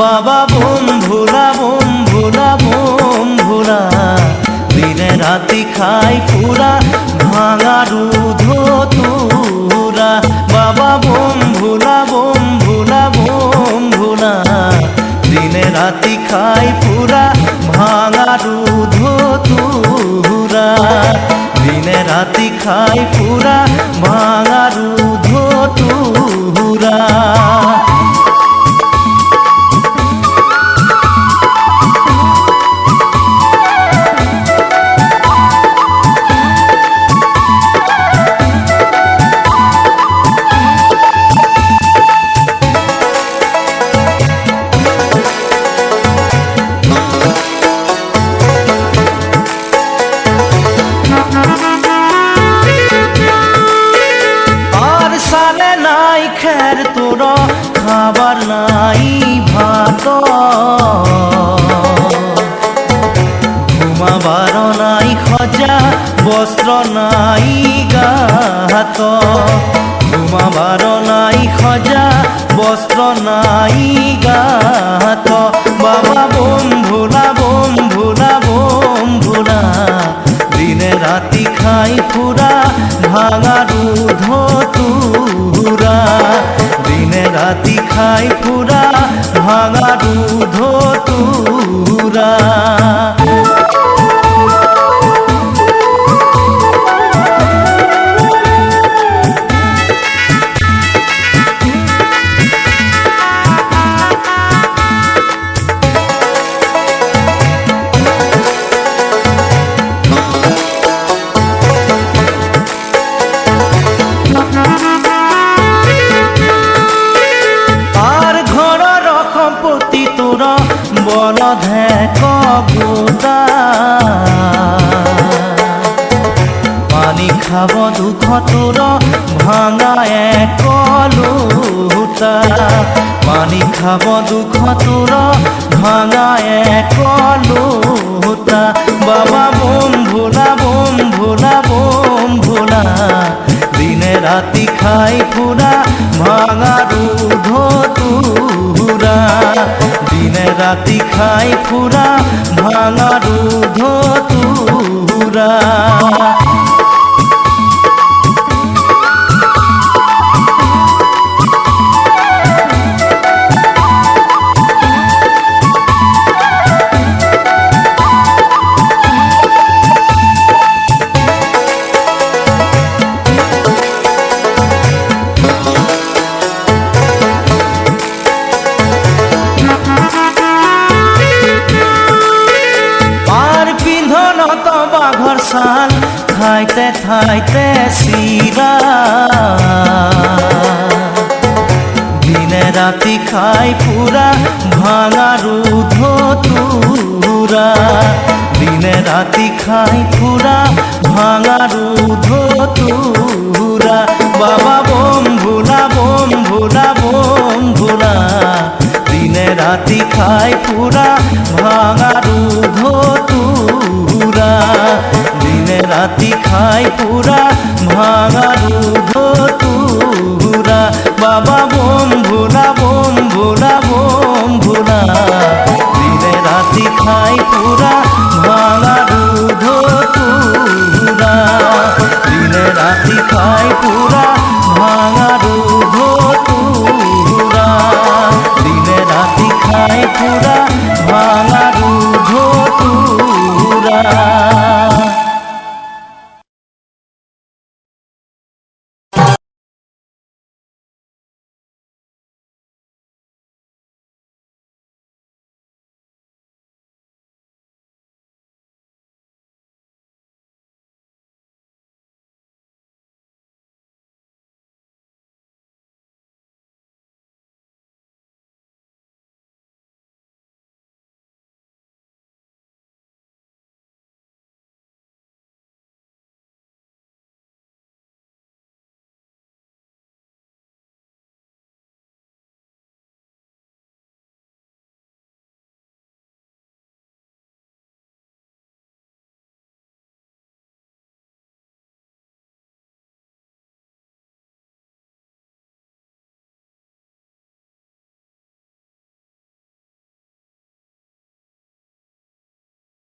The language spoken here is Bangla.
বাবা বোম ভোলা দিনে রাতি খাই পুরা ভাঙা দুধ তুরা। বাবা বোম ভোলা দিনে রাতি খাই পুরা ভাঙা দুধ তুরা। দিনে রাতি খাই পুরা ভাঙা দুধ তুরা। খের তোর খাবার নাই ভাত, ঘুমাবার নাই খজা বস্ত্র নাই গাহাত। ঘুমাবার নাই খজা বস্ত্র নাই গাহাত। বাবা বোম ভোলা দিনে রাতি খাই পুরা ভাঙা দুধ তুরা। দিনে রাতি খাই পুরা ভাঙা দুধ তুরা। বল ধেক গোদা পানি খাব দুঃখ তোর ভাঙা এক লোটা। পানি খাব দুঃখ তোর ভাঙা এক লোটা। বাবা বোম ভোলা দিনে রাতি খাই পুরা ভাঙা দুধ তুরা। দিনে রাতি খাই পুরা ভাঙা দুধ তুরা। বাঘর সাল খাইতে খাইতে শিরা। দিনে রাতি খাই পুরা ভাঙা দুধ তুরা। দিনে রাতি খাই পুরা ভাঙা দুধ তুরা। বাবা বোম ভোলা দিনে রাতি খাই পুরা ভাঙা দুধ তুরা। দিনে রাতি খাই পুরা ভাঙা দুধ তুরা। বাবা বোম ভোলা দিনে রাতি খাই পুরা ভাঙা দুধ তুরা। দিনে রাতি খাই পুরা ভাঙা দুধ তুরা।